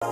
To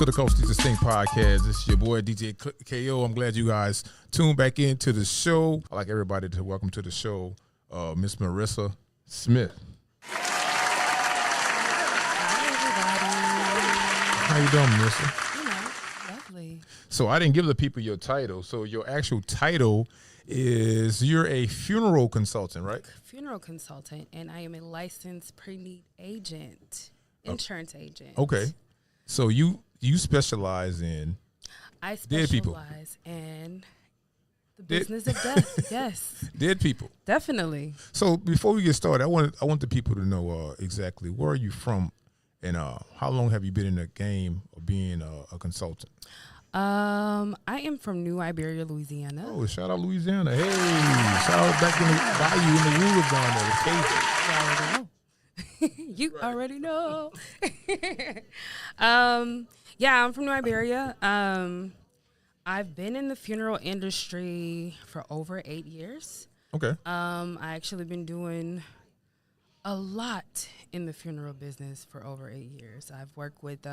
the Coasties Distinct Podcast. This is your boy DJ KO. I'm glad you guys tuned back into the show. I'd like everybody to welcome to the show Miss Maurissa Smith. Hi, everybody. How you doing, Maurissa? Lovely. So I didn't give the people your title. So your actual title is you're a funeral consultant, right? Funeral consultant, and I am a licensed pre-need agent, insurance agent. Okay. So you specialize in I dead people. specialize in the business of death. Yes, Dead people. definitely. So before we get started, I want the people to know exactly where are you from, and how long have you been in the game of being a consultant? I am from New Iberia, Louisiana. Oh, shout out Louisiana! Hey, shout out back in the bayou in the woods down there, the Cajun. You already know. Yeah, I'm from New Iberia. I've been in the funeral industry for over 8 years. Okay. I actually been doing a lot in the funeral business for over 8 years. I've worked with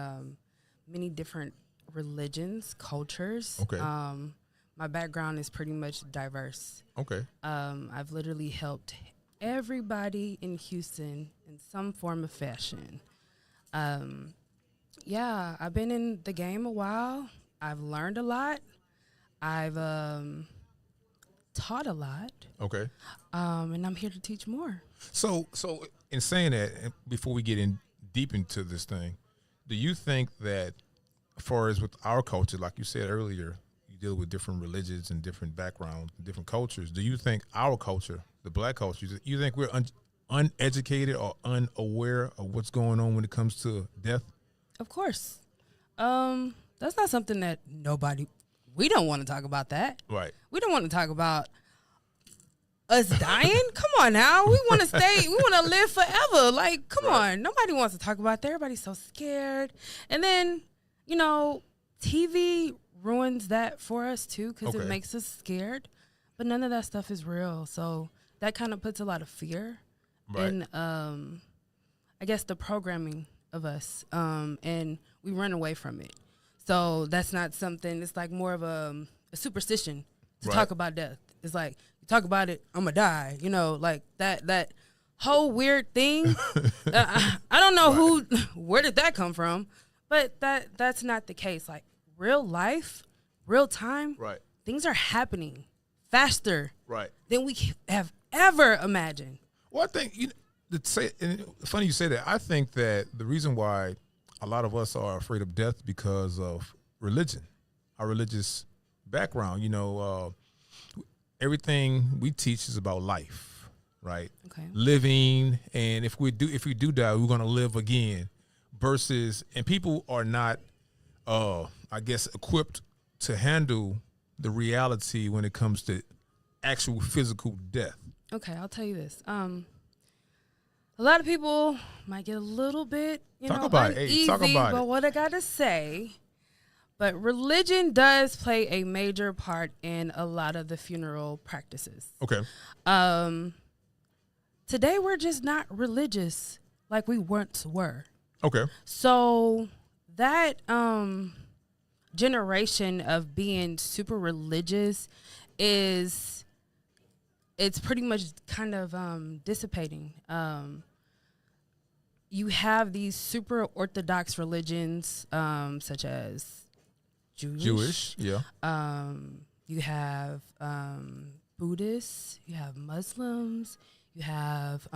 many different religions, cultures. Okay. My background is pretty much diverse. Okay. I've literally helped everybody in Houston in some form of fashion. Yeah, I've been in the game a while. I've learned a lot. I've taught a lot. Okay. And I'm here to teach more. So in saying that, and before we get in deep into this thing, do you think that, as far as with our culture, like you said earlier, you deal with different religions and different backgrounds, different cultures. Do you think our culture, the black culture, you think we're uneducated or unaware of what's going on when it comes to death? Of course. That's not something that we don't want to talk about that. Right. We don't want to talk about us dying. Come on now. We want to we want to live forever. Like, come on. Nobody wants to talk about that. Everybody's so scared. And then, TV ruins that for us too, because it makes us scared. But none of that stuff is real. So that kind of puts a lot of fear in, I guess, the programming of us. And we run away from it. So that's not something, it's like more of a superstition to talk about death. It's like, you talk about it, I'm going to die. Like that whole weird thing. I don't know where did that come from? But that's not the case. Like, real life, real time, things are happening faster than we have ever imagined. Well, I think, and funny you say that. I think that the reason why a lot of us are afraid of death because of religion, our religious background. Everything we teach is about life, right? Okay. Living, and if we do die, we're going to live again. And people are not, I guess, equipped to handle the reality when it comes to actual physical death. Okay, I'll tell you this. A lot of people might get a little bit, uneasy about what I got to say. But religion does play a major part in a lot of the funeral practices. Okay. Today, we're just not religious like we once were. Okay. So that generation of being super religious it's pretty much kind of dissipating. You have these super orthodox religions, such as Jewish, yeah. You have Buddhists, you have Muslims, you have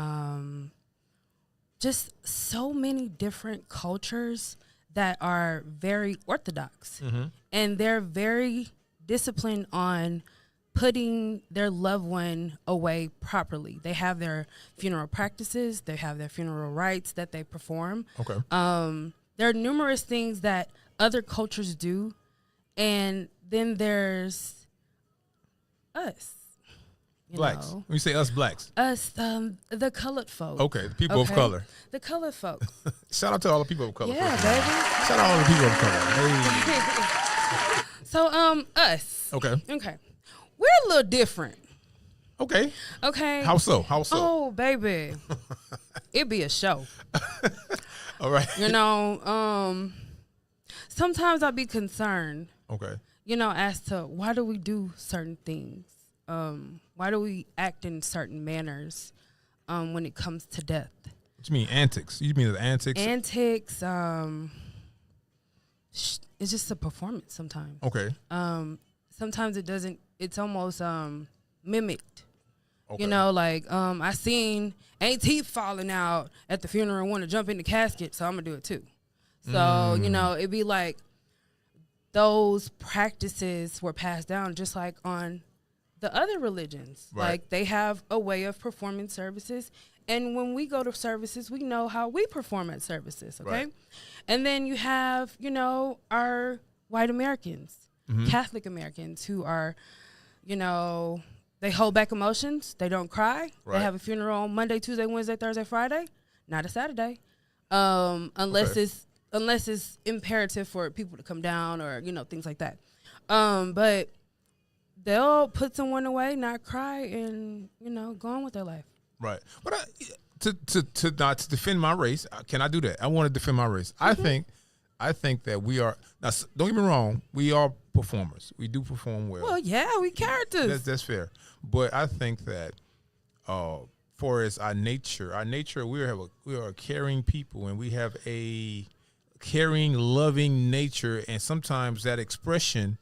just so many different cultures that are very orthodox. Mm-hmm. And they're very disciplined on putting their loved one away properly. They have their funeral practices. They have their funeral rites that they perform. Okay. There are numerous things that other cultures do, and then there's us. Blacks. When you say us blacks. Us, the colored folk. Okay, the people of color. The colored folk. Shout out to all the people of color. Yeah, baby. Shout out to all the people of color. Hey. So, us. Okay. Okay. We're a little different. Okay. Okay. How so? How so? Oh, baby. It'd be a show. All right. You know, sometimes I'll be concerned. Okay. You know, as to why do we do certain things? Why do we act in certain manners when it comes to death? What you mean antics? You mean the antics? Antics, it's just a performance sometimes. Okay. Sometimes it doesn't, it's almost mimicked. Okay. You know, like I seen ain't teeth falling out at the funeral and want to jump in the casket, so I'm going to do it too. So, you know, it'd be like those practices were passed down just like on the other religions. Right. Like they have a way of performing services. And when we go to services, we know how we perform at services, okay? Right. And then you have, you know, our white Americans, Catholic Americans who are, you know, they hold back emotions. They don't cry. Right. They have a funeral on Monday, Tuesday, Wednesday, Thursday, Friday, not a Saturday. Unless it's imperative for people to come down or, you know, things like that. But they'll put someone away, not cry, and, you know, go on with their life. Right. But to not to defend my race, can I do that? I want to defend my race. I think that we are, now, don't get me wrong, we are performers. We do perform well. Well, yeah, we characters. That's fair. But I think that for as our nature, we are a caring people, and we have a caring, loving nature, and sometimes that expression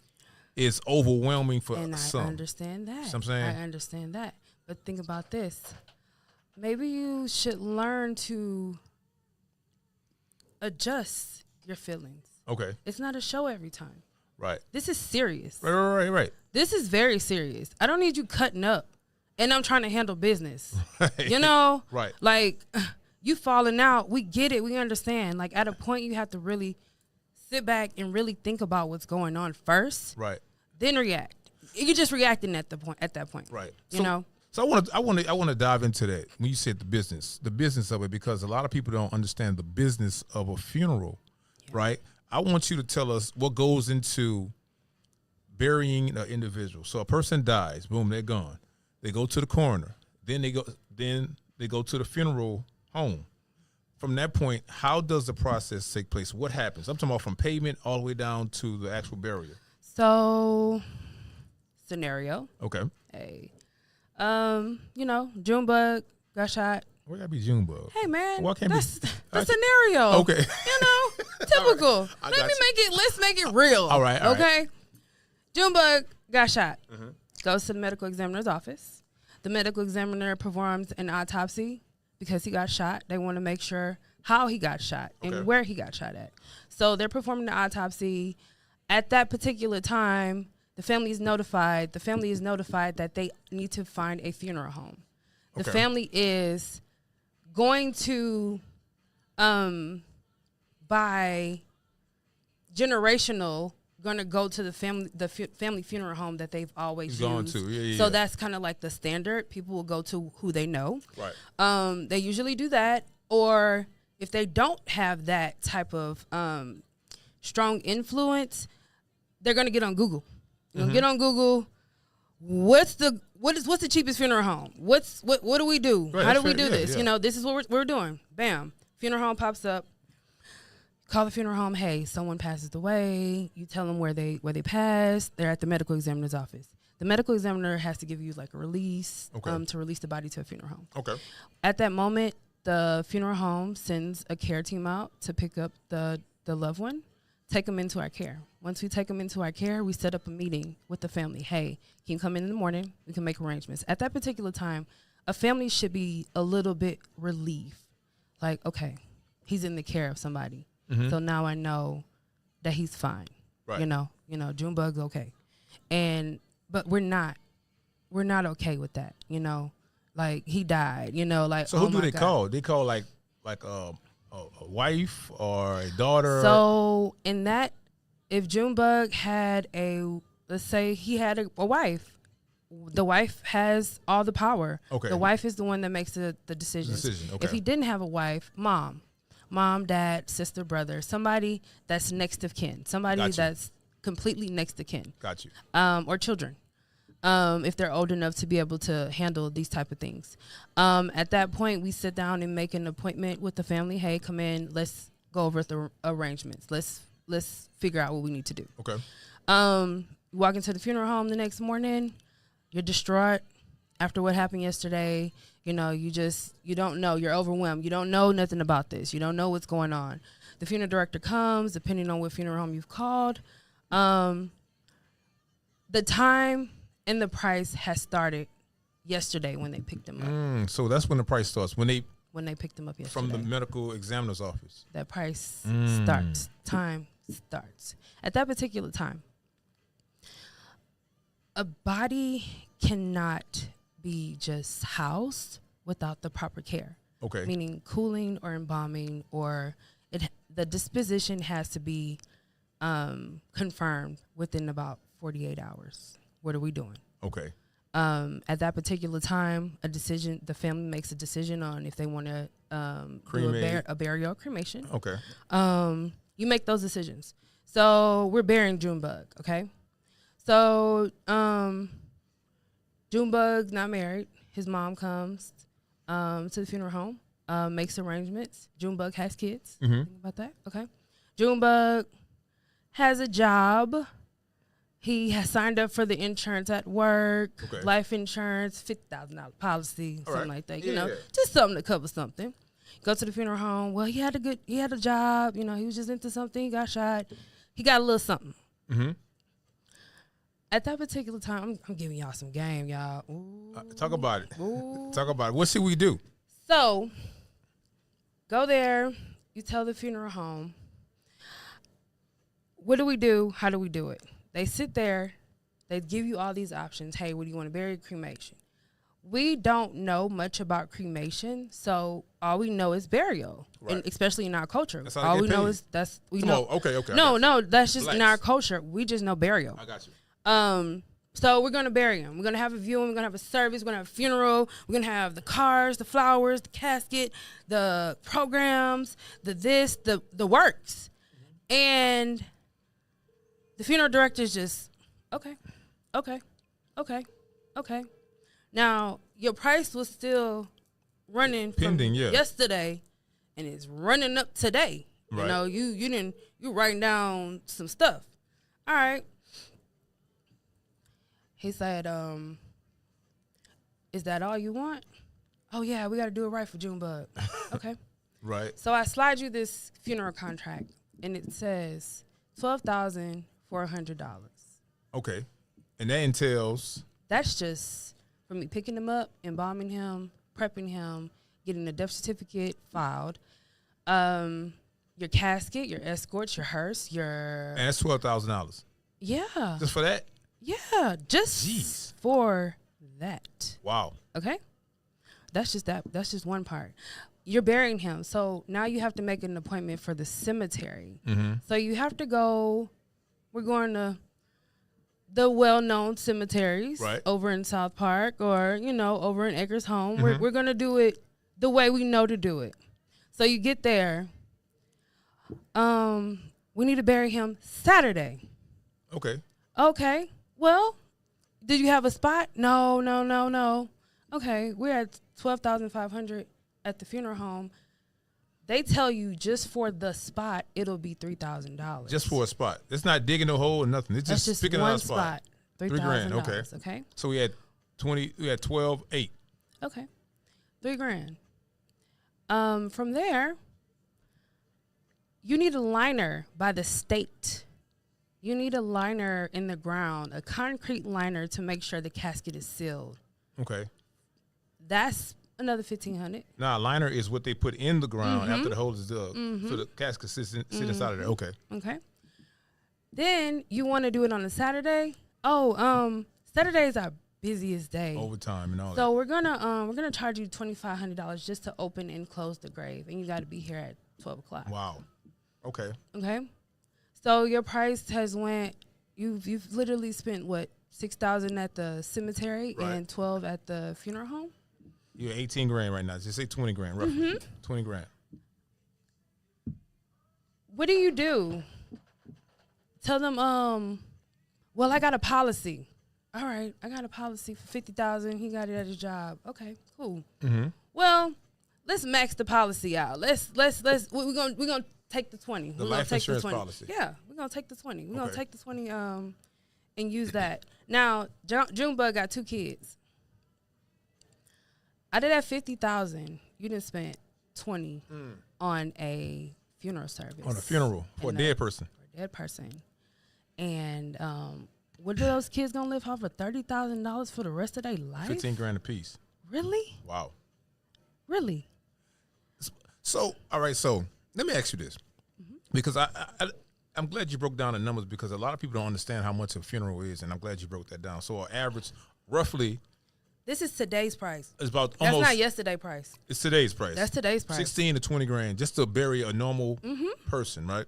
is overwhelming for some. I understand that. You know what I'm saying? I understand that. But think about this. Maybe you should learn to adjust your feelings. Okay. It's not a show every time. Right. This is serious. Right. This is very serious. I don't need you cutting up, and I'm trying to handle business. Right. You know? Right. Like, you falling out. We get it. We understand. Like, at a point, you have to really sit back and really think about what's going on first. Right. Then react. You're just reacting at that point. Right. You know? So I want to dive into that when you said the business of it, because a lot of people don't understand the business of a funeral, right? I want you to tell us what goes into burying an individual. So a person dies, boom, they're gone. They go to the coroner, then they go to the funeral home. From that point, how does the process take place? What happens? I'm talking about from payment all the way down to the actual burial. So, scenario. Okay. Hey. You know, Junebug got shot. Why gotta be Junebug? Hey man, Why can't that's the scenario. Okay. You know, typical. Right. Let's make it real. All right. Okay. Junebug got shot. Goes to the medical examiner's office. The medical examiner performs an autopsy because he got shot. They want to make sure how he got shot and where he got shot at. So they're performing the autopsy. At that particular time, the family is notified that they need to find a funeral home. The family is going to, by generational, going to go to the family funeral home that they've always used. So that's kind of like the standard. People will go to who they know. Right. They usually do that, or if they don't have that type of strong influence, they're going to get on Google. You're gonna get on Google. What's the cheapest funeral home? What do we do? Right, how do we do this? Yeah. You know, this is what we're doing. Bam, funeral home pops up. Call the funeral home. Hey, someone passes away. You tell them where they passed. They're at the medical examiner's office. The medical examiner has to give you like a release to release the body to a funeral home. Okay. At that moment, the funeral home sends a care team out to pick up the loved one, take them into our care. Once we take them into our care, we set up a meeting with the family. Hey, can you come in the morning? We can make arrangements. At that particular time, a family should be a little bit relieved. Like, okay, he's in the care of somebody. So now I know that he's fine. Right. You know, Junebug's okay. But we're not. we're not okay with that, you know. Like, he died, you know, like, so who do they call? They call like a wife or a daughter? So in that, if Junebug had let's say he had a wife, the wife has all the power. Okay. The wife is the one that makes the decisions. Okay. If he didn't have a wife, mom, dad, sister, brother, somebody that's next of kin, somebody that's completely next to kin. Got you. Or children. If they're old enough to be able to handle these type of things. At that point, we sit down and make an appointment with the family. Hey, come in. Let's go over the arrangements. Let's figure out what we need to do. Okay. You walk into the funeral home the next morning. You're distraught after what happened yesterday. You know, you don't know. You're overwhelmed. You don't know nothing about this. You don't know what's going on. The funeral director comes, depending on what funeral home you've called. The time and the price has started yesterday when they picked them up. So that's when the price starts. When they picked them up yesterday. From the medical examiner's office. That price starts. Time starts. At that particular time, a body cannot be just housed without the proper care. Okay. Meaning cooling or embalming, or the disposition has to be confirmed within about 48 hours. What are we doing? Okay. At that particular time, the family makes a decision on if they want to do a burial or cremation. Okay. You make those decisions. So we're burying Junebug, okay? So Junebug's not married. His mom comes to the funeral home, makes arrangements. Junebug has kids. Think about that, okay? Junebug has a job. He has signed up for the insurance at work, life insurance, $50,000 policy, something like that. You know, just something to cover something. Go to the funeral home. Well, he had a job. You know, he was just into something. He got shot. He got a little something. At that particular time, I'm giving y'all some game, y'all. Talk about it. Talk about it. What should we do? So, go there. You tell the funeral home. What do we do? How do we do it? They sit there. They give you all these options. Hey, what do you want to bury? Cremation. We don't know much about cremation, so all we know is burial, and especially in our culture. All we know is Okay. No, that's just in our culture. We just know burial. I got you. So we're gonna bury him. We're gonna have a viewing. We're gonna have a service. We're gonna have a funeral. We're gonna have the cars, the flowers, the casket, the programs, the works, and the funeral director is just okay. Now your price was still running pending, from yesterday, and it's running up today. Right. You know, you writing down some stuff. All right. He said, is that all you want? Oh, yeah, we got to do it right for Junebug. Okay. Right. So I slide you this funeral contract, and it says $12,400. Okay. And that entails? That's just for me picking him up, embalming him, prepping him, getting a death certificate filed, your casket, your escorts, your hearse, And that's $12,000. Yeah. Just for that? Yeah, just for that. Wow. Okay? That's just one part. You're burying him. So now you have to make an appointment for the cemetery. So you have to go. We're going to the well-known cemeteries over in South Park or, over in Acres Home. We're going to do it the way we know to do it. So you get there. We need to bury him Saturday. Okay. Well, did you have a spot? No. Okay, we're at $12,500 at the funeral home. They tell you just for the spot, it'll be $3,000. Just for a spot. It's not digging a hole or nothing. It's just picking out a spot. $3,000. Okay. So we had 12,800. Okay. $3,000. From there, you need a liner by the state. You need a liner in the ground, a concrete liner to make sure the casket is sealed. Okay. That's another $1,500. Now, a liner is what they put in the ground after the hole is dug, so the casket sits inside of there. Okay. Then you want to do it on a Saturday. Saturdays are busiest day. Overtime and all that. So we're gonna charge you $2,500 just to open and close the grave, and you got to be here at 12 o'clock. Wow. Okay. Okay. So your price has went. You've literally spent what, $6,000 at the cemetery and $12 at the funeral home. You're 18 grand right now. Just say 20 grand, roughly. 20 grand. What do you do? Tell them, well, I got a policy. All right, I got a policy for $50,000. He got it at his job. Okay, cool. Well, let's max the policy out. We're gonna take the 20. The life insurance policy. Yeah, we're gonna take the 20. We're gonna take the 20 and use that. Now, Junebug got 2 kids. Out of that $50,000, you done spent 20 on a funeral service. On a funeral for a dead person. For a dead person. And what are those kids gonna live off of $30,000 for the rest of their life? 15 grand a piece. Really? Wow. Really? So, all right. So let me ask you this, because I'm glad you broke down the numbers, because a lot of people don't understand how much a funeral is, and I'm glad you broke that down. So, an average, roughly. This is today's price. It's about That's almost. not yesterday's price. It's today's price. That's today's price. 16 to 20 grand just to bury a normal person, right?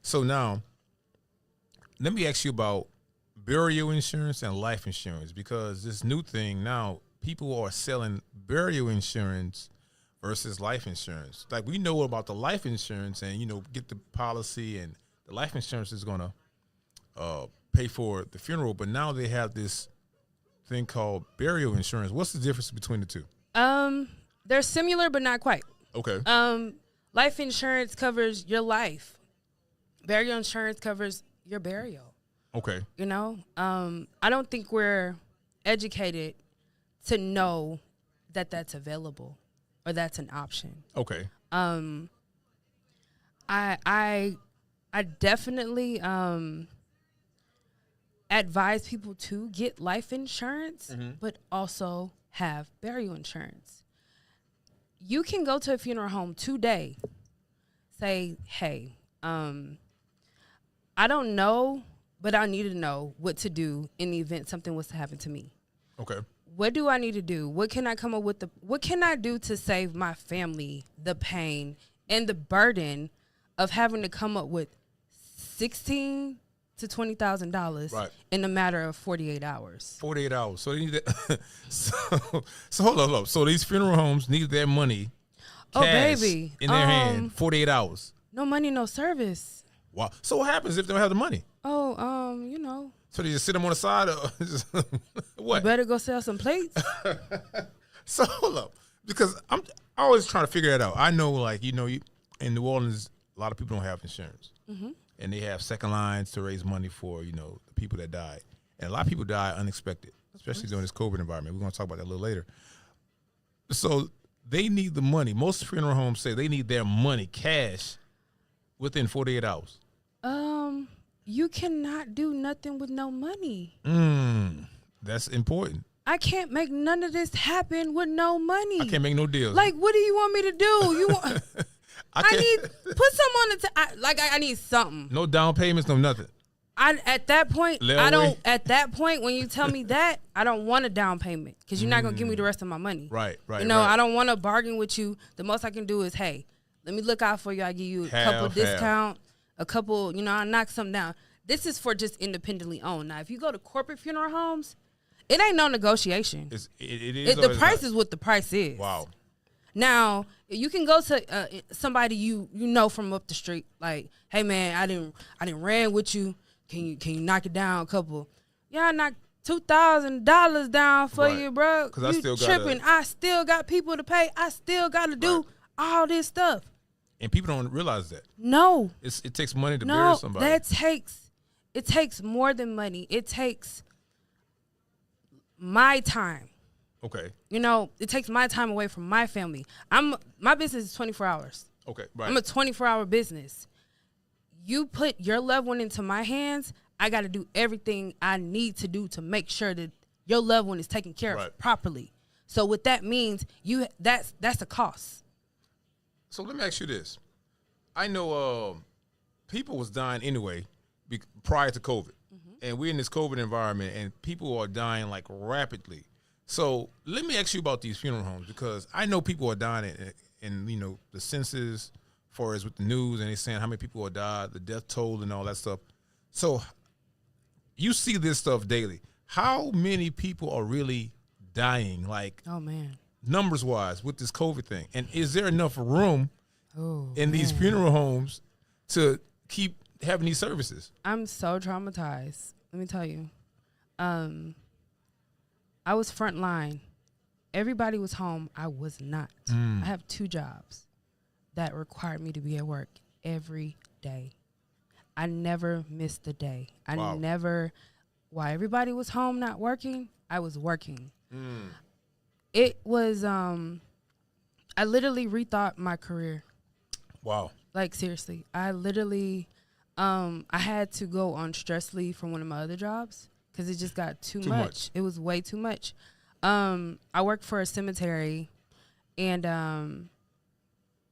So now, let me ask you about burial insurance and life insurance, because this new thing now, people are selling burial insurance versus life insurance. Like, we know about the life insurance and, get the policy, and the life insurance is going to pay for the funeral. But now they have this thing called burial insurance. What's the difference between the two? They're similar, but not quite. Okay. Life insurance covers your life. Burial insurance covers your burial. Okay. I don't think we're educated to know that that's available or that's an option. Okay. I definitely advise people to get life insurance, but also have burial insurance. You can go to a funeral home today, say, hey, I don't know, but I need to know what to do in the event something was to happen to me. Okay. What do I need to do? What can I come up with? What can I do to save my family the pain and the burden of having to come up with $16,000 to $20,000 in a matter of 48 hours? 48 hours. So they need that. so hold on. So these funeral homes need their money, cash, in their hand, 48 hours. No money, no service. Wow. So what happens if they don't have the money? So they just sit them on the side, or what? You better go sell some plates. So hold up, because I'm always trying to figure that out. I know, like, in New Orleans, a lot of people don't have insurance, and they have second lines to raise money for the people that died, and a lot of people die unexpected, especially during this COVID environment. We're going to talk about that a little later. So they need the money. Most funeral homes say they need their money, cash, within 48 hours. You cannot do nothing with no money. That's important. I can't make none of this happen with no money. I can't make no deals. Like, what do you want me to do? You want? I need put some on the I need something. No down payments, no nothing. At that point, I don't. At that point, when you tell me that, I don't want a down payment, because you're not gonna give me the rest of my money. Right. I don't want to bargain with you. The most I can do is, hey, let me look out for you. I give you a couple discount, a couple. I knock something down. This is for just independently owned. Now, if you go to corporate funeral homes, it ain't no negotiation. It is. The price is what the price is. Wow. Now, you can go to somebody you know from up the street. Like, hey man, I didn't ran with you. Can you knock it down a couple? Yeah, I knocked $2,000 down for you, bro. Because you tripping? I still got people to pay. I still got to do all this stuff. And people don't realize that. No. It takes money to bury somebody. It takes more than money. It takes my time. Okay. It takes my time away from my family. My business is 24 hours. Okay, right. I'm a 24-hour business. You put your loved one into my hands, I got to do everything I need to do to make sure that your loved one is taken care of properly. So what that means, that's a cost. So let me ask you this. I know people was dying anyway prior to COVID. and we're in this COVID environment, and people are dying like rapidly. So let me ask you about these funeral homes, because I know people are dying in the census, as far as with the news, and they're saying how many people have died, the death toll, and all that stuff. So you see this stuff daily. How many people are really dying, like, oh man, numbers wise, with this COVID thing? And is there enough room in these funeral homes to keep having these services? I'm so traumatized. Let me tell you. I was front line. Everybody was home. I was not. I have 2 jobs that required me to be at work every day. I never missed a day. While everybody was home not working, I was working. It was, I literally rethought my career. Wow. Like, seriously. I literally, I had to go on stress leave from one of my other jobs because it just got too much. It was way too much. I worked for a cemetery, and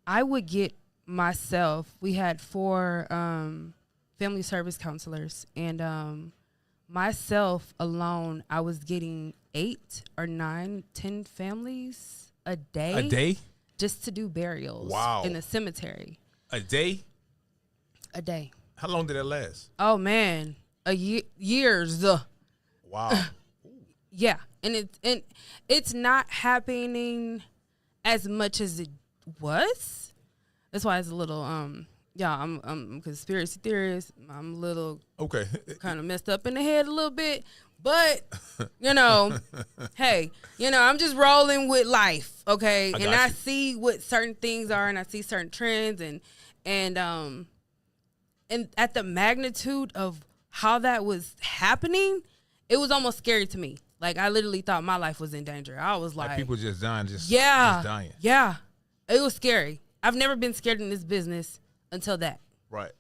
I would get myself, we had 4 family service counselors, and myself alone, I was getting 8 or 9, 10 families a day. A day? Just to do burials in the cemetery. A day? A day. How long did that last? Oh, man. Years. Wow. Yeah. And it's not happening as much as it was. That's why it's a little, I'm a conspiracy theorist. I'm a little kind of messed up in the head a little bit. But, hey, I'm just rolling with life, okay? I see what certain things are, and I see certain trends, and at the magnitude of how that was happening, it was almost scary to me. Like, I literally thought my life was in danger. I was like people just dying, just dying. Yeah, it was scary. I've never been scared in this business until that. Right.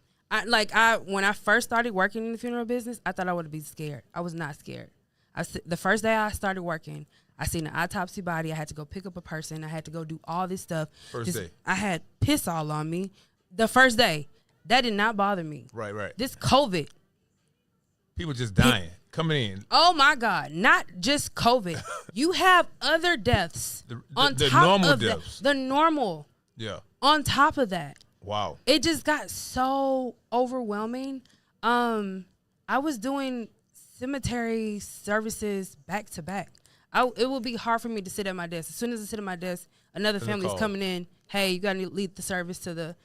When I first started working in the funeral business, I thought I would be scared. I was not scared. The first day I started working, I seen an autopsy body. I had to go pick up a person. I had to go do all this stuff. First day. I had piss all on me. The first day. That did not bother me. Right. This COVID. People just dying, coming in. Oh, my God. Not just COVID. You have other deaths on the top normal of deaths. The normal. Yeah. On top of that. Wow. It just got so overwhelming. I was doing cemetery services back to back. It would be hard for me to sit at my desk. As soon as I sit at my desk, another family's coming in. Hey, you got to lead the service to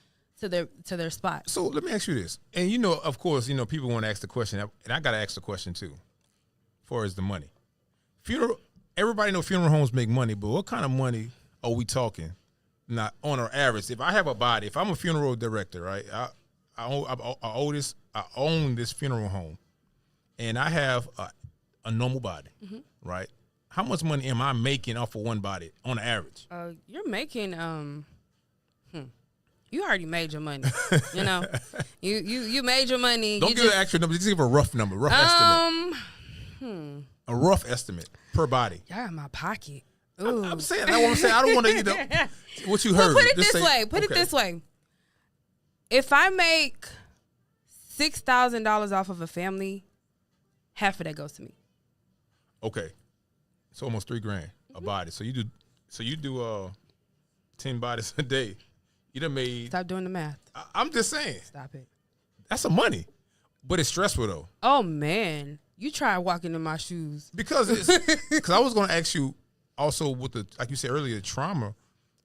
their spot. So let me ask you this. And of course, people want to ask the question, and I got to ask the question too. As far as the money. Everybody know funeral homes make money, but what kind of money are we talking? Not on our average. If I have a body, if I'm a funeral director, right? I own this funeral home, and I have a normal body, right? How much money am I making off of one body on average? You're making you already made your money. You made your money. Don't give an actual number. Just give a rough number, estimate. A rough estimate per body. Y'all in my pocket. I'm saying that's what I'm saying. I don't want to what you heard. Well, put it this way. If I make $6,000 off of a family, half of that goes to me. Okay, it's almost $3,000 a body. So you do 10 bodies a day. You done made. Stop doing the math. I'm just saying. Stop it. That's some money, but it's stressful though. Oh man, you try walking in my shoes. Because I was going to ask you. Also, with like you said earlier, trauma,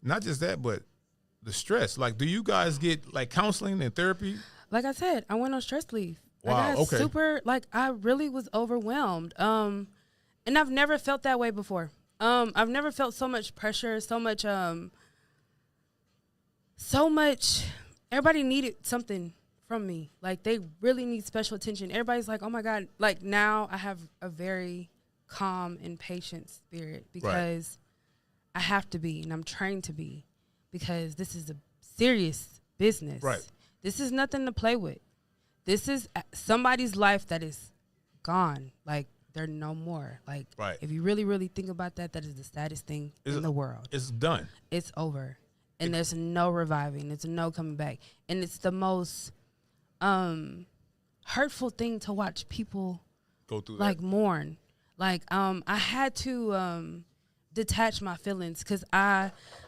not just that, but the stress. Like, do you guys get like counseling and therapy? Like I said, I went on stress leave. Wow. Okay. I really was overwhelmed. And I've never felt that way before. I've never felt so much pressure, so much. Everybody needed something from me. Like, they really need special attention. Everybody's like, oh my God. Like, now I have a very calm and patient spirit because I have to be, and I'm trained to be, because this is a serious business. Right. This is nothing to play with. This is somebody's life that is gone. Like, they're no more. Like, if you really, really think about that, that is the saddest thing in the world. It's done. It's over. And there's no reviving. There's no coming back. And it's the most hurtful thing to watch people go through like that. mourn. Like I had to detach my feelings because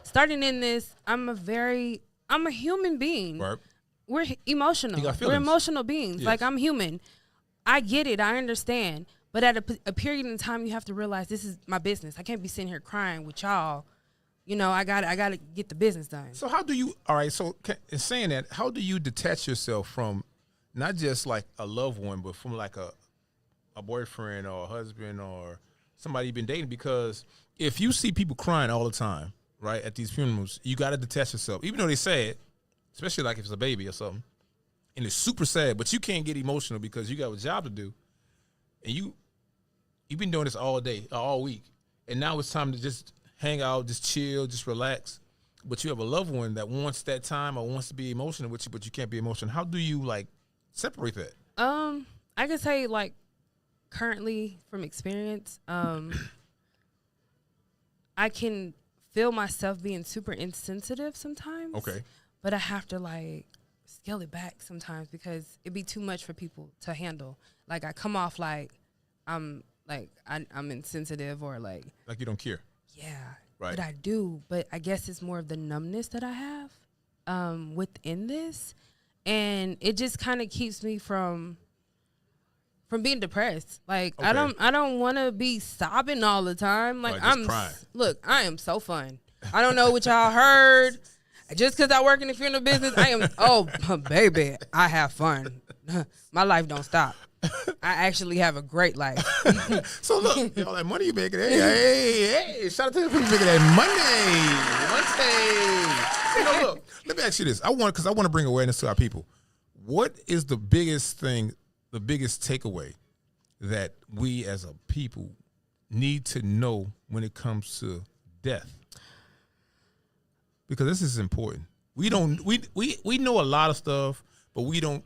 starting in this, I'm a human being. Right. We're emotional. We're emotional beings. Yes. Like, I'm human. I get it. I understand. But at a period in time, you have to realize this is my business. I can't be sitting here crying with y'all. You know, I gotta get the business done. So how do you? All right. So in saying that, how do you detach yourself from not just like a loved one, but from like a boyfriend or a husband or somebody you've been dating? Because if you see people crying all the time, right, at these funerals, you got to detach yourself, even though they sad, especially like if it's a baby or something, and it's super sad, but you can't get emotional because you got a job to do, and you've been doing this all day, all week, and now it's time to just hang out, just chill, just relax. But you have a loved one that wants that time or wants to be emotional with you, but you can't be emotional. How do you like separate that? I can say like currently from experience, I can feel myself being super insensitive sometimes. Okay. But I have to like scale it back sometimes because it'd be too much for people to handle. Like I come off like I'm insensitive or like you don't care. Yeah. Right. But I do. But I guess it's more of the numbness that I have within this. And it just kind of keeps me from being depressed. Like okay. I don't want to be sobbing all the time. Like I'm crying. Look, I am so fun. I don't know what y'all heard. Just because I work in the funeral business, I am. Oh, baby, I have fun. My life don't stop. I actually have a great life. So look, all that money you making. Hey! Shout out to the people making that money. You know, look. Let me ask you this. I want to bring awareness to our people. What is the biggest thing? The biggest takeaway that we as a people need to know when it comes to death, because this is important. We know a lot of stuff, but we don't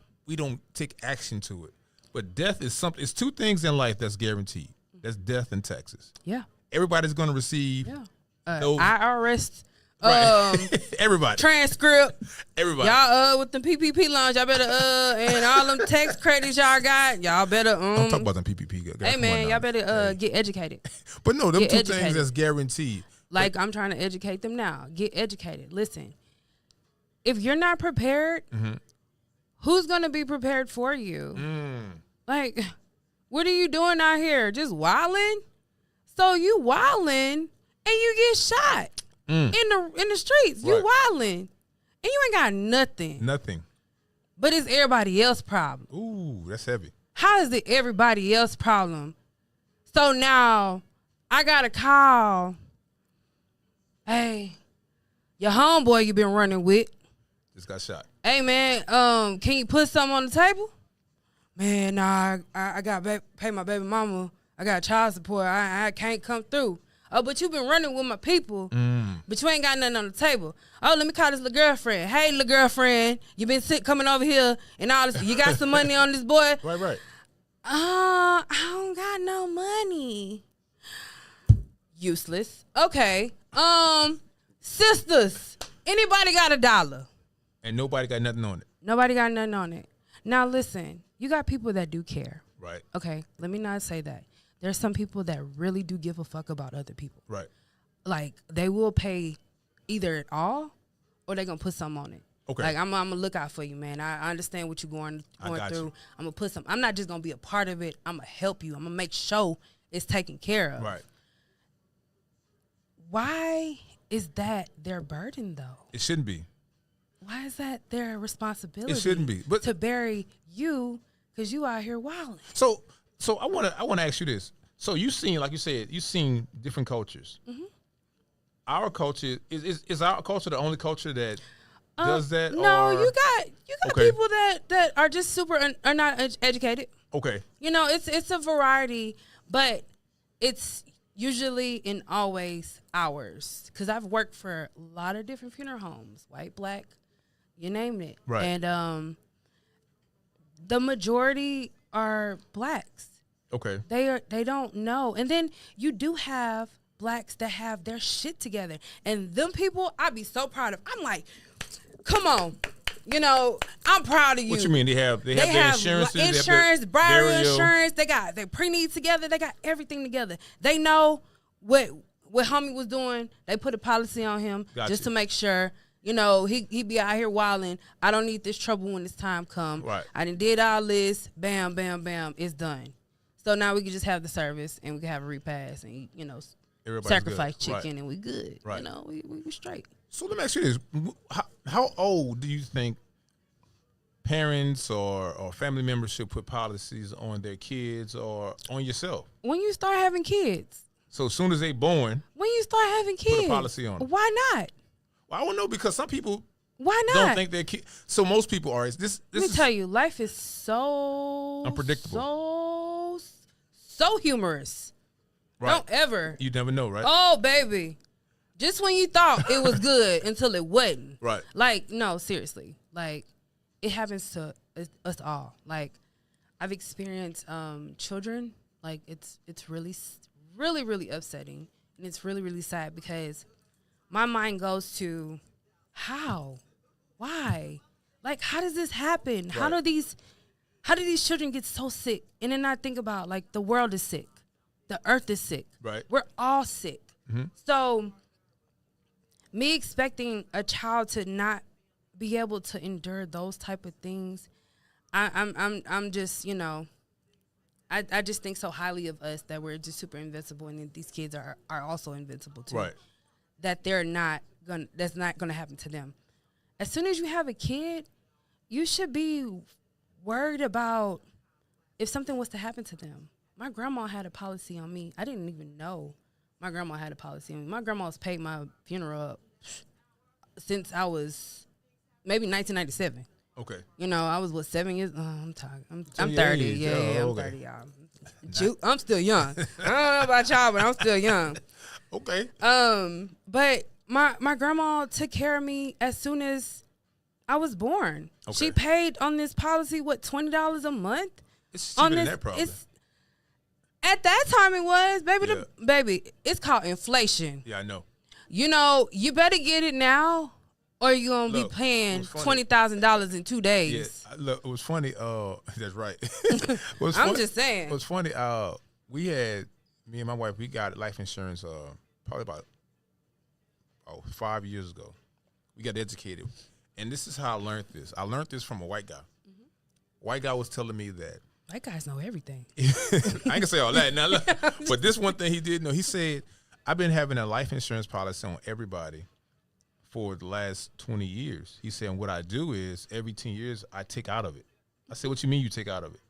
take action to it. But death is something. It's two things in life that's guaranteed. That's death and taxes. Yeah, everybody's going to receive. Yeah, IRS. Right. Everybody. Transcript. Everybody. Y'all with the PPP loans, y'all better and all them tax credits y'all got, y'all better Don't talk about them PPP. Hey man, y'all better get educated. But no, them two things that's guaranteed. Like I'm trying to educate them now. Get educated. Listen. If you're not prepared, who's going to be prepared for you? Like, what are you doing out here? Just wilding? So you wilding and you get shot. In the streets, you wilding, and you ain't got nothing. Nothing. But it's everybody else's problem. Ooh, that's heavy. How is it everybody else's problem? So now I got a call. Hey, your homeboy you been running with just got shot. Hey man, can you put something on the table? Man, nah, I got pay my baby mama. I got child support. I can't come through. Oh, but you been running with my people, but you ain't got nothing on the table. Oh, let me call this little girlfriend. Hey, little girlfriend, you been sick coming over here and all this. You got some money on this boy? Right. I don't got no money. Useless. Okay. Sisters, anybody got $1? And nobody got nothing on it. Nobody got nothing on it. Now listen, you got people that do care. Right. Okay, let me not say that. There's some people that really do give a fuck about other people. Right. Like, they will pay either at all or they're going to put something on it. Okay. Like, I'm going to look out for you, man. I understand what you're going through. I'm going to put something. I'm not just going to be a part of it. I'm going to help you. I'm going to make sure it's taken care of. Right. Why is that their burden, though? It shouldn't be. Why is that their responsibility? It shouldn't be. But to bury you because you out here wilding. So I want to ask you this. So you seen, like you said, you seen different cultures. Our culture is our culture the only culture that does that? No, or? you got people that are just super are not educated. Okay. You know, it's a variety, but it's usually and always ours. Because I've worked for a lot of different funeral homes, white, black, you name it. Right. And the majority are blacks. Okay. They don't know. And then you do have blacks that have their shit together. And them people, I'd be so proud of. I'm like, come on. You know, I'm proud of you. What you mean? They have their insurance, burial insurance. They got their pre-need together. They got everything together. They know what homie was doing. They put a policy on him just to make sure. You know, he be out here wilding. I don't need this trouble when it's time come. Right. I done did all this. Bam, bam, bam. It's done. So now we can just have the service and we can have a repast and sacrifice chicken and we good. Right. You know, we straight. So let me ask you this: how old do you think parents or family members should put policies on their kids or on yourself? When you start having kids. So as soon as they born. When you start having kids. Put a policy on them. Why not? Well, I don't know because some people. Why not? Don't think they're kids. So most people are. Let me tell you, life is so unpredictable, so humorous. Right. Don't ever. You never know, right? Oh, baby. Just when you thought it was good until it wasn't. Right. Like, no, seriously. Like, it happens to us all. Like, I've experienced children. Like, it's really, really, really upsetting. And it's really, really sad because my mind goes to how? Why? Like, how does this happen? Right. How do these children get so sick? And then I think about, like, the world is sick. The earth is sick. Right. We're all sick. Mm-hmm. So me expecting a child to not be able to endure those type of things, I'm just, you know, I just think so highly of us that we're just super invincible, and that these kids are also invincible too. Right. That that's not gonna happen to them. As soon as you have a kid, you should be worried about if something was to happen to them. My grandma had a policy on me. I didn't even know my grandma had a policy on me. My grandma's paid my funeral up since I was maybe 1997. Okay. You know, I was 7 years. I'm talking. I'm 30. Yeah, I'm 30, y'all. I'm still young. I don't know about y'all, but I'm still young. Okay. But my grandma took care of me as soon as I was born. Okay. She paid on this policy $20 a month. It's cheaper than that, probably. At that time it was, baby. Baby, it's called inflation. Yeah, I know. You know, you better get it now, or you're gonna be paying $20,000 in 2 days. Yeah, look, it was funny. That's right. I'm just saying. It was funny. Me and my wife, we got life insurance probably about 5 years ago. We got educated, and this is how I learned this. I learned this from a white guy. Mm-hmm. White guy was telling me that. White guys know everything. I ain't gonna say all that now, look, but this one thing he did know. He said, "I've been having a life insurance policy on everybody for the last 20 years." He said, and what I do is every 10 years I take out of it. I said, "What you mean you take out of it?"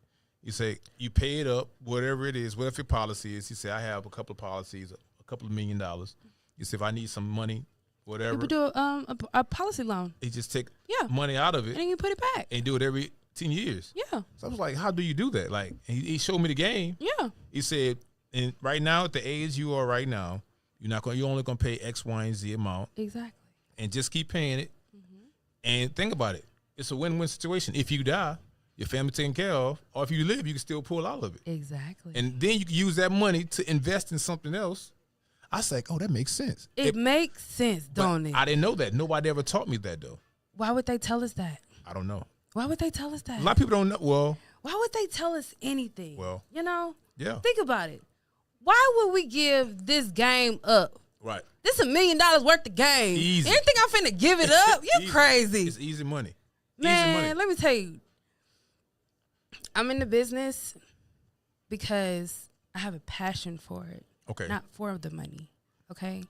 He said, "You pay it up, whatever it is, whatever your policy is." He said, "I have a couple of policies, a couple of $1 million." He said, "If I need some money, whatever." You could do a policy loan. He just take money out of it. And then you put it back. And do it every 10 years. Yeah. So I was like, how do you do that? Like, he showed me the game. Yeah. He said, and right now at the age you are right now, you're only gonna pay X, Y, and Z amount. Exactly. And just keep paying it. Mm-hmm. And think about it. It's a win-win situation. If you die, your family taken care of, or if you live, you can still pull out of it. Exactly. And then you can use that money to invest in something else. I was like, oh, that makes sense. It makes sense, don't it? I didn't know that. Nobody ever taught me that, though. Why would they tell us that? I don't know. Why would they tell us that? A lot of people don't know. Well, why would they tell us anything? Well, you know? Yeah. Think about it. Why would we give this game up? Right. This $1 million worth of game. Easy. You think I'm finna give it up? You crazy. It's easy money. Man, easy money. Let me tell you. I'm in the business because I have a passion for it. Okay. Not for the money. Okay?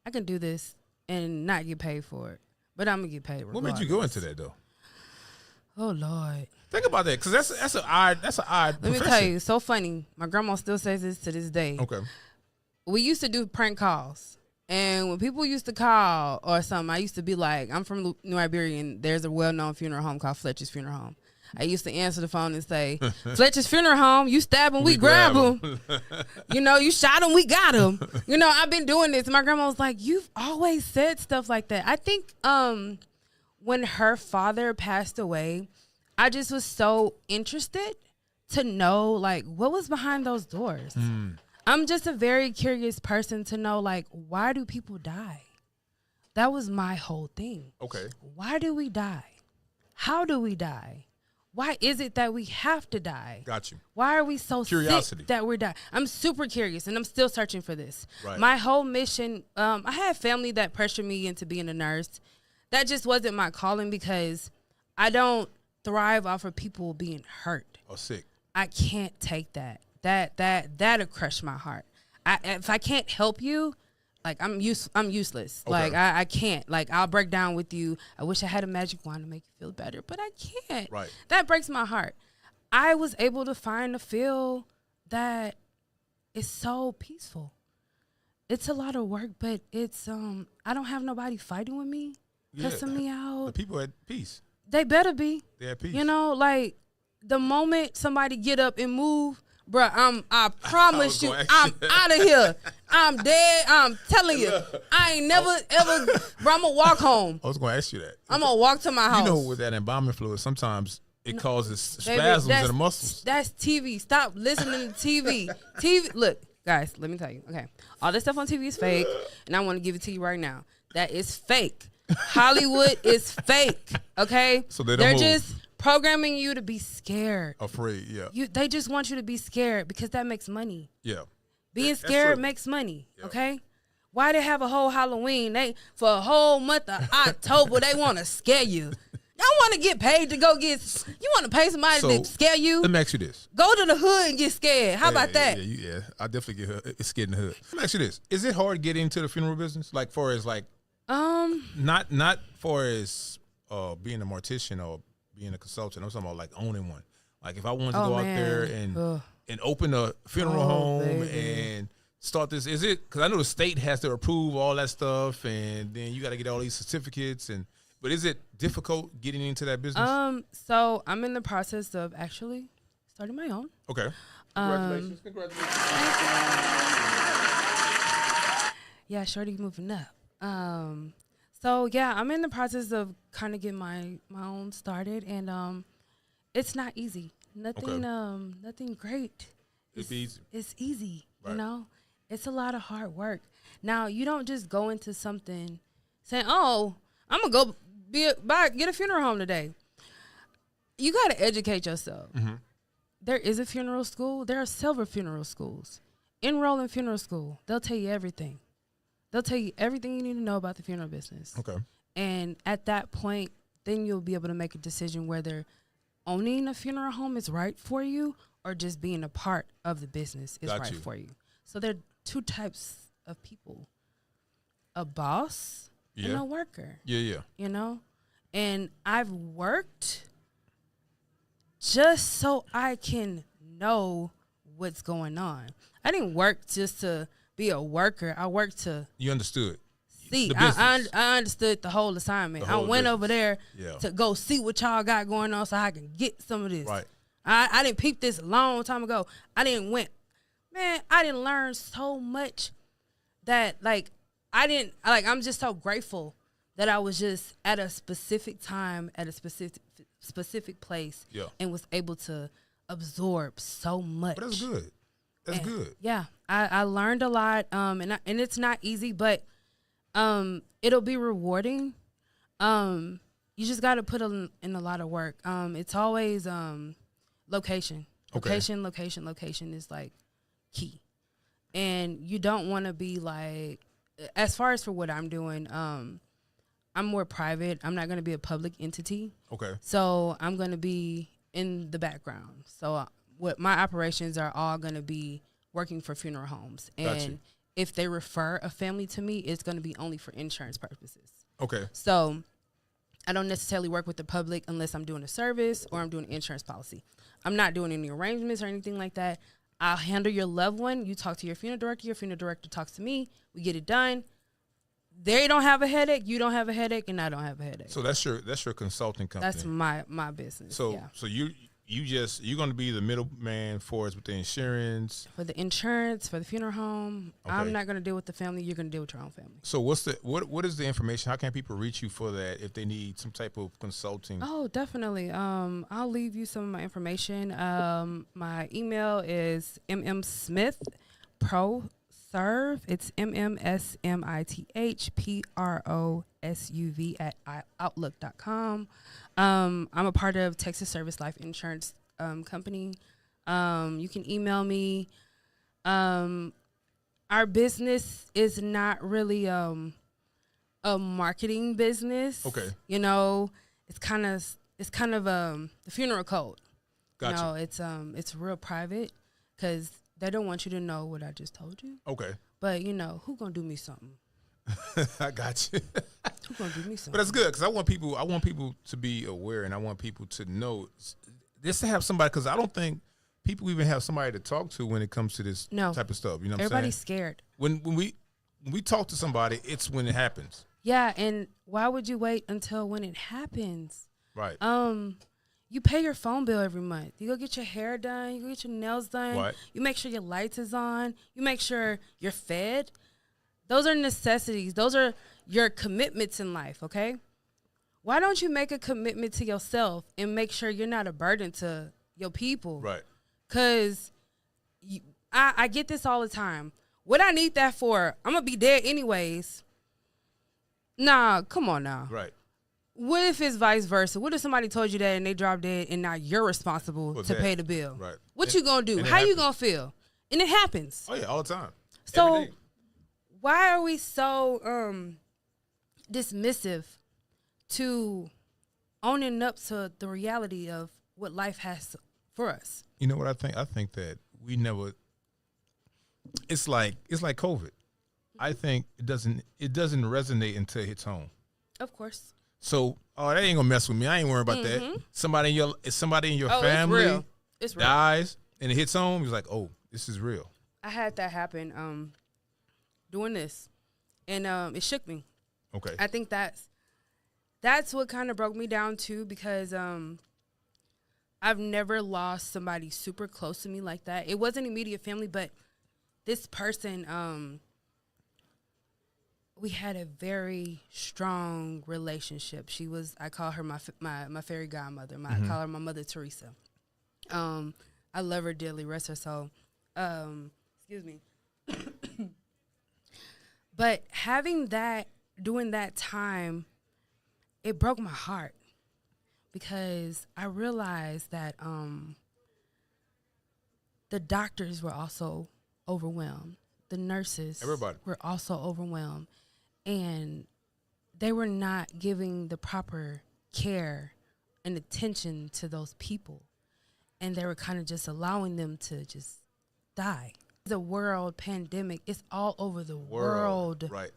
I can do this and not get paid for it. But I'm going to get paid regardless. What made you go into that, though? Oh, Lord. Think about that, because that's an odd profession. Let me tell you, so funny. My grandma still says this to this day. Okay. We used to do prank calls. And when people used to call or something, I used to be like, I'm from New Iberia, and there's a well-known funeral home called Fletcher's Funeral Home. I used to answer the phone and say, Fletcher's Funeral Home, you stab him, we grab him. You know, you shot him, we got him. You know, I've been doing this. And my grandma was like, you've always said stuff like that. I think when her father passed away, I just was so interested to know, like, what was behind those doors. I'm just a very curious person to know, like, why do people die? That was my whole thing. Okay. Why do we die? How do we die? Why is it that we have to die? Got you. Why are we so Curiosity. sick that we're dying? I'm super curious, and I'm still searching for this. Right. My whole mission, I had family that pressured me into being a nurse. That just wasn't my calling because I don't thrive off of people being hurt. Or sick. I can't take that. That'll crush my heart. If I can't help you, like I'm useless. Okay. Like I can't. Like I'll break down with you. I wish I had a magic wand to make you feel better, but I can't. Right. That breaks my heart. I was able to find a feel that is so peaceful. It's a lot of work, but it's I don't have nobody fighting with me, cussing me out. The people at peace. They better be. They're at peace. You know, like the moment somebody get up and move, bruh, I promise you, I'm out of here. I'm dead. I'm telling you. I ain't never, ever, bro, I'm going to walk home. I was going to ask you that. I'm going to walk to my house. You know, with that embalming fluid, sometimes it causes spasms in the muscles. That's TV. Stop listening to TV. TV, look, guys, let me tell you. Okay. All this stuff on TV is fake, and I want to give it to you right now. That is fake. Hollywood is fake, okay? So they're just programming you to be scared. Afraid, yeah. They just want you to be scared because that makes money. Yeah. Being scared makes money, okay? Why they have a whole Halloween? For a whole month of October, they want to scare you. Y'all want to get paid to go get, you want to pay somebody to scare you? Let me ask you this. Go to the hood and get scared. How about that? Yeah, I definitely get scared in the hood. Let me ask you this. Is it hard getting into the funeral business? Like, far as like, not far as being a mortician or being a consultant. I'm talking about like owning one. Like if I wanted to go out there and open a funeral home and start this, is it? Because I know the state has to approve all that stuff, and then you got to get all these certificates. But is it difficult getting into that business? So I'm in the process of actually starting my own. Okay. Congratulations. Yeah, shorty moving up. So yeah, I'm in the process of kind of getting my own started, and it's not easy. Nothing great. It's easy. It's easy. Right. You know, it's a lot of hard work. Now you don't just go into something saying, "Oh, I'm gonna go get a funeral home today." You got to educate yourself. Mm-hmm. There is a funeral school. There are several funeral schools. Enroll in funeral school. They'll tell you everything. They'll tell you everything you need to know about the funeral business. Okay. And at that point, then you'll be able to make a decision whether owning a funeral home is right for you or just being a part of the business is right for you. So there are two types of people, a boss and a worker. Yeah. You know? And I've worked just so I can know what's going on. I didn't work just to be a worker. I worked to... You understood. See, I understood the whole assignment. I went over there to go see what y'all got going on so I can get some of this. Right. I didn't peep this a long time ago. I didn't learn so much that I'm just so grateful that I was just at a specific time at a specific place and was able to absorb so much. But that's good. That's good. Yeah, I learned a lot, and it's not easy, but it'll be rewarding. You just got to put in a lot of work. It's always location. Location is like key, and you don't want to be like. As far as for what I'm doing, I'm more private. I'm not going to be a public entity. Okay. So I'm going to be in the background. So what my operations are all going to be working for funeral homes. And if they refer a family to me, it's going to be only for insurance purposes. Okay. So I don't necessarily work with the public unless I'm doing a service or I'm doing an insurance policy. I'm not doing any arrangements or anything like that. I'll handle your loved one. You talk to your funeral director talks to me. We get it done. They don't have a headache, you don't have a headache, and I don't have a headache. So that's your consulting company. That's my business. So you're going to be the middleman for us with the insurance. For the insurance, for the funeral home. Okay. I'm not going to deal with the family. You're going to deal with your own family. So what is the information? How can people reach you for that if they need some type of consulting? Oh, definitely. I'll leave you some of my information. My email is mmsmithproserve. It's mmsmithproserve SUV@outlook.com. I'm a part of Texas Service Life Insurance Company. You can email me. Our business is not really a marketing business. Okay. You know, it's kind of the funeral code. Gotcha. You know, it's real private because they don't want you to know what I just told you. Okay. But you know, who gonna do me something? I got you. Who gonna do me something? But that's good because I want people to be aware, and I want people to know just to have somebody, because I don't think people even have somebody to talk to when it comes to this type of stuff. You know what I'm saying? Everybody's scared. When we talk to somebody, it's when it happens. Yeah, and why would you wait until when it happens? Right. You pay your phone bill every month. You go get your hair done. You go get your nails done. Right. You make sure your lights is on. You make sure you're fed. Those are necessities. Those are your commitments in life, okay? Why don't you make a commitment to yourself and make sure you're not a burden to your people? Right. Because I get this all the time. What I need that for? I'm going to be dead anyways. Nah, come on now. Right. What if it's vice versa? What if somebody told you that and they drop dead and now you're responsible to pay the bill? Right. What you gonna do? How you gonna feel? And it happens. Oh yeah, all the time. So why are we so dismissive to owning up to the reality of what life has for us? You know what I think? I think that we never. It's like COVID. I think it doesn't resonate until it hits home. Of course. So, that ain't gonna mess with me. I ain't worried about that. Somebody in your family it's real. dies and it hits home. He's like, oh, this is real. I had that happen doing this, and it shook me. Okay. I think that's what kind of broke me down too, because I've never lost somebody super close to me like that. It wasn't immediate family, but this person, we had a very strong relationship. I call her my fairy godmother. I call her my mother Teresa. I love her dearly, rest her soul. Excuse me. But during that time, it broke my heart because I realized that the doctors were also overwhelmed. The nurses were also overwhelmed. And they were not giving the proper care and attention to those people. And they were kind of just allowing them to just die. The world pandemic, it's all over the world. Right.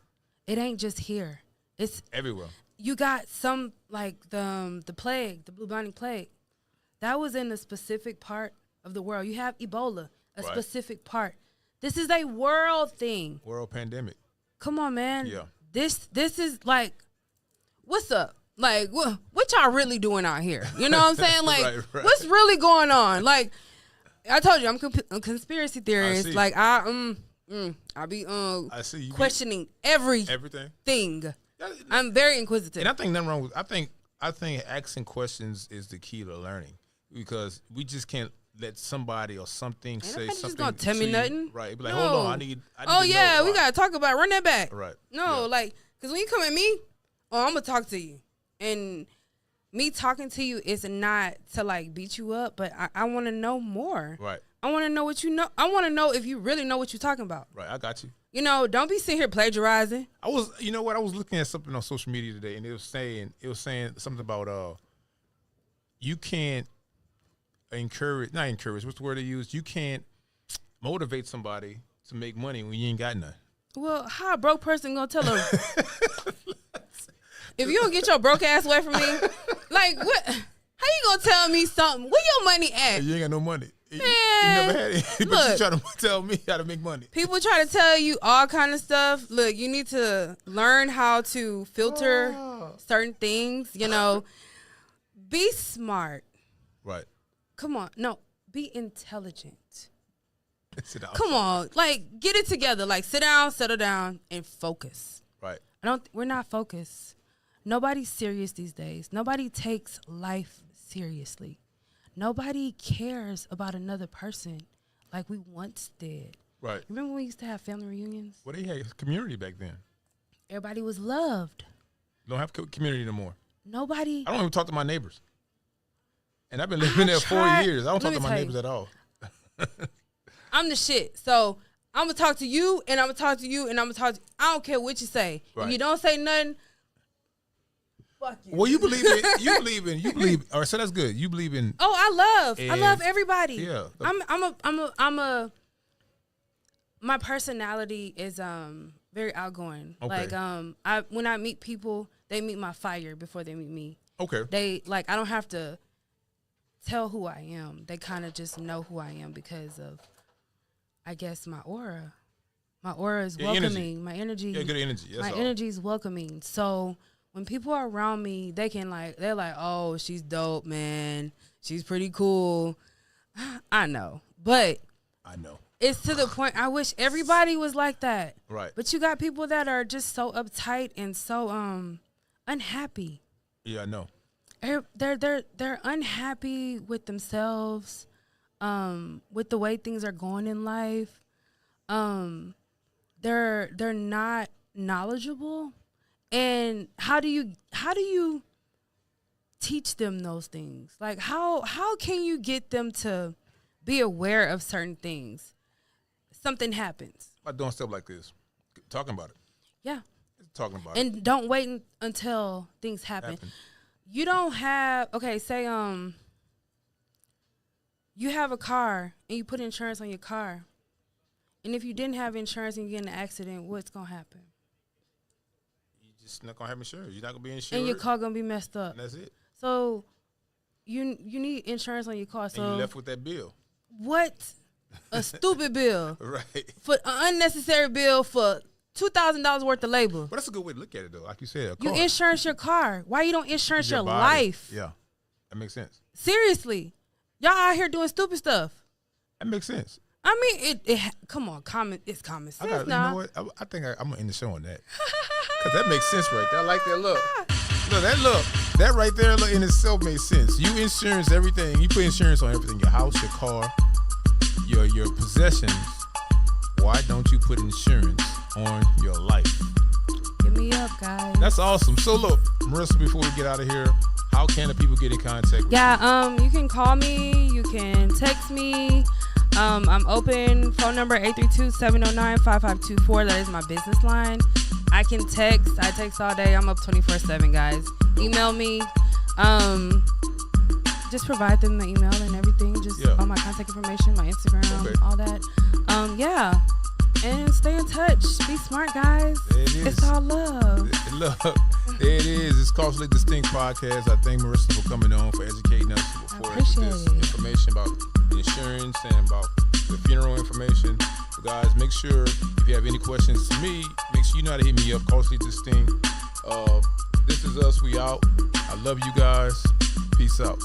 It ain't just here. It's everywhere. You got some, like the plague, the bubonic plague. That was in a specific part of the world. You have Ebola, a specific part. This is a world thing. World pandemic. Come on, man. Yeah. This is like, what's up? Like, what y'all really doing out here? You know what I'm saying? Like, what's really going on? Like, I told you, I'm a conspiracy theorist. Like, I be questioning everything. I'm very inquisitive. And I think nothing wrong with. I think asking questions is the key to learning, because we just can't let somebody or something say something. Just gonna tell me nothing, right? Be like, hold on, I need oh yeah, we gotta talk about it. Run that back, right? No, like, because when you come at me, I'm gonna talk to you, and me talking to you is not to like beat you up, but I want to know more. Right. I want to know what you know. I want to know if you really know what you're talking about. Right. I got you. You know, don't be sitting here plagiarizing. You know what? I was looking at something on social media today, and it was saying something about you can't not encourage. What's the word they use? You can't motivate somebody to make money when you ain't got none. Well, how a broke person gonna tell them? If you don't get your broke ass away from me, like what? How you gonna tell me something? Where your money at? You ain't got no money. Man, you never had it. But look, you trying to tell me how to make money. People try to tell you all kind of stuff. Look, you need to learn how to filter certain things. You know, be smart. Right. Come on, no, be intelligent. Come on, like get it together. Like sit down, settle down, and focus. Right. We're not focused. Nobody's serious these days. Nobody takes life seriously. Nobody cares about another person like we once did. Right. Remember when we used to have family reunions? Well, they had community back then. Everybody was loved. Don't have community no more. Nobody. I don't even talk to my neighbors. And I've been living there 4 years. I don't talk to my neighbors at all. I'm the shit. So I'm going to talk to you, and I'm going to talk to you, and I'm going to talk to you. I don't care what you say. Right. If you don't say nothing, fuck you. Well, you believe in, all right, so that's good. You believe in. Oh, I love everybody. Yeah. My personality is very outgoing. Okay. Like when I meet people, they meet my fire before they meet me. Okay. They I don't have to tell who I am. They kind of just know who I am because of, I guess, my aura. My aura is welcoming. Energy. My energy. Yeah, good energy. That's my energy is welcoming. So when people are around me, they're like, oh, she's dope, man. She's pretty cool. I know. But I know. It's to the point I wish everybody was like that. Right. But you got people that are just so uptight and so unhappy. Yeah, I know. They're unhappy with themselves, with the way things are going in life. They're not knowledgeable. And how do you teach them those things? Like how can you get them to be aware of certain things? Something happens. By doing stuff like this, talking about it. Yeah. Talking about it. And don't wait until things happen. You don't have, say you have a car and you put insurance on your car. And if you didn't have insurance and you get in an accident, what's going to happen? You're just not going to have insurance. You're not going to be insured. And your car going to be messed up. And that's it. So you need insurance on your car. So and you left with that bill. What? A stupid bill. Right. For an unnecessary bill for $2,000 worth of labor. But that's a good way to look at it, though. Like you said, you insurance your car. Why you don't insurance your life? Yeah, that makes sense. Seriously, y'all out here doing stupid stuff. That makes sense. I mean, come on, it's common sense now. You know what? I think I'm gonna end the show on that because that makes sense right there. I like that look. That right there in itself makes sense. You insurance everything. You put insurance on everything: your house, your car, your possessions. Why don't you put insurance on your life? Hit me up, guys. That's awesome. So look, Maurissa, before we get out of here, how can the people get in contact with you? You can call me, you can text me. I'm open. Phone number 832-709-5524. That is my business line. I can text. I text all day. I'm up 24/7, guys. Email me. Just provide them the email and everything. Just all my contact information, my Instagram, all that. And stay in touch. Be smart, guys. It's all love. Look, there it is. It's Culturally Distinct Podcast. I thank Maurissa for coming on, for educating us, for this information about insurance and about the funeral information. So guys, make sure if you have any questions to me, make sure you know how to hit me up. Culturally Distinct. This is us. We out. I love you guys. Peace out.